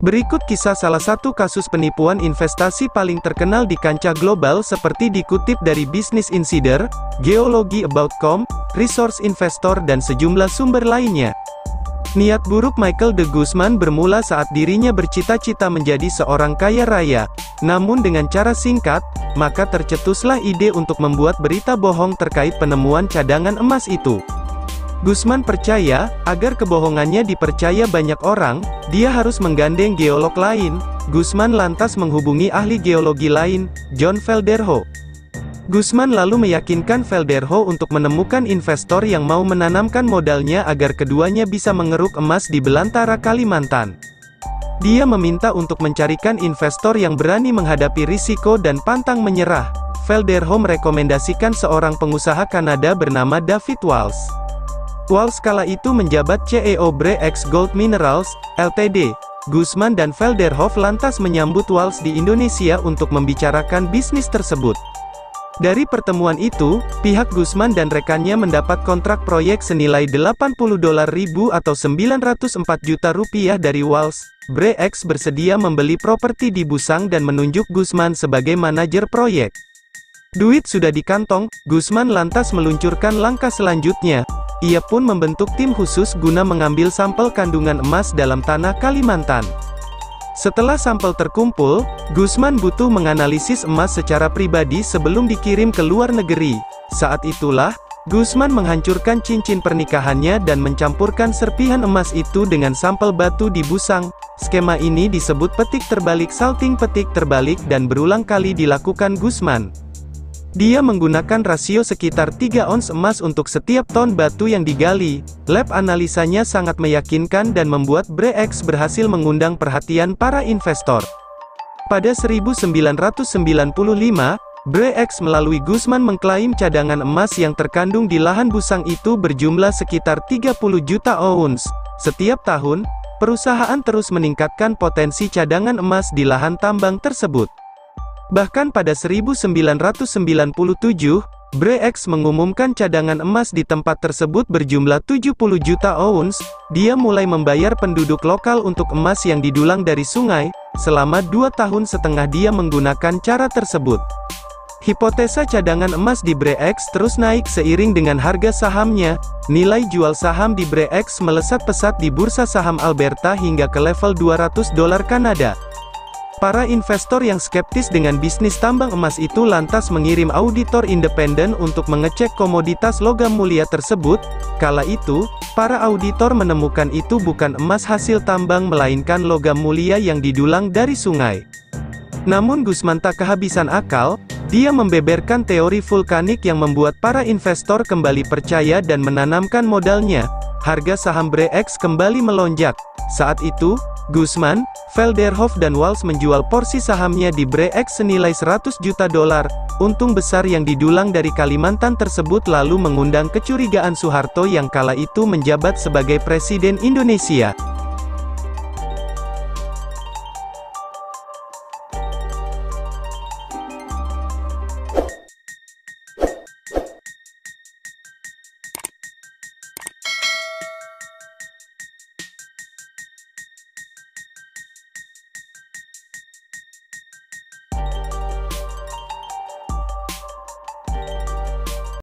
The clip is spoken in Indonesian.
Berikut kisah salah satu kasus penipuan investasi paling terkenal di kancah global seperti dikutip dari Business Insider, Geologi About.com, Resource Investor dan sejumlah sumber lainnya. Niat buruk Michael de Guzman bermula saat dirinya bercita-cita menjadi seorang kaya raya. Namun dengan cara singkat, maka tercetuslah ide untuk membuat berita bohong terkait penemuan cadangan emas itu. Guzman percaya, agar kebohongannya dipercaya banyak orang, dia harus menggandeng geolog lain. Guzman lantas menghubungi ahli geologi lain, John Valderho. Guzman lalu meyakinkan Valderho untuk menemukan investor yang mau menanamkan modalnya agar keduanya bisa mengeruk emas di belantara Kalimantan. Dia meminta untuk mencarikan investor yang berani menghadapi risiko dan pantang menyerah. Valderho merekomendasikan seorang pengusaha Kanada bernama David Walsh. Walsh kala itu menjabat CEO Bre-X Gold Minerals, Ltd. Guzman dan Valderho lantas menyambut Walsh di Indonesia untuk membicarakan bisnis tersebut. Dari pertemuan itu, pihak Guzman dan rekannya mendapat kontrak proyek senilai $80.000 atau $904 juta dari Walsh. Bre-X bersedia membeli properti di Busang dan menunjuk Guzman sebagai manajer proyek. Duit sudah di kantong, Guzman lantas meluncurkan langkah selanjutnya. Ia pun membentuk tim khusus guna mengambil sampel kandungan emas dalam tanah Kalimantan. Setelah sampel terkumpul, Guzman butuh menganalisis emas secara pribadi sebelum dikirim ke luar negeri. Saat itulah, Guzman menghancurkan cincin pernikahannya dan mencampurkan serpihan emas itu dengan sampel batu di Busang. Skema ini disebut petik terbalik salting petik terbalik dan berulang kali dilakukan Guzman. Dia menggunakan rasio sekitar 3 ons emas untuk setiap ton batu yang digali. Lab analisanya sangat meyakinkan dan membuat Bre-X berhasil mengundang perhatian para investor. Pada 1995, Bre-X melalui Guzman mengklaim cadangan emas yang terkandung di lahan Busang itu berjumlah sekitar 30 juta ons. Setiap tahun, perusahaan terus meningkatkan potensi cadangan emas di lahan tambang tersebut. Bahkan pada 1997, Bre-X mengumumkan cadangan emas di tempat tersebut berjumlah 70 juta ons. Dia mulai membayar penduduk lokal untuk emas yang didulang dari sungai. Selama 2 tahun setengah dia menggunakan cara tersebut. Hipotesa cadangan emas di Bre-X terus naik seiring dengan harga sahamnya. Nilai jual saham di Bre-X melesat pesat di bursa saham Alberta hingga ke level $200 Kanada. Para investor yang skeptis dengan bisnis tambang emas itu lantas mengirim auditor independen untuk mengecek komoditas logam mulia tersebut. Kala itu, para auditor menemukan itu bukan emas hasil tambang melainkan logam mulia yang didulang dari sungai. Namun Guzman tak kehabisan akal, dia membeberkan teori vulkanik yang membuat para investor kembali percaya dan menanamkan modalnya. Harga saham Bre-X kembali melonjak. Saat itu, Guzman, Valderho dan Walsh menjual porsi sahamnya di Bre-X senilai $100 juta. Untung besar yang didulang dari Kalimantan tersebut lalu mengundang kecurigaan Soeharto yang kala itu menjabat sebagai Presiden Indonesia.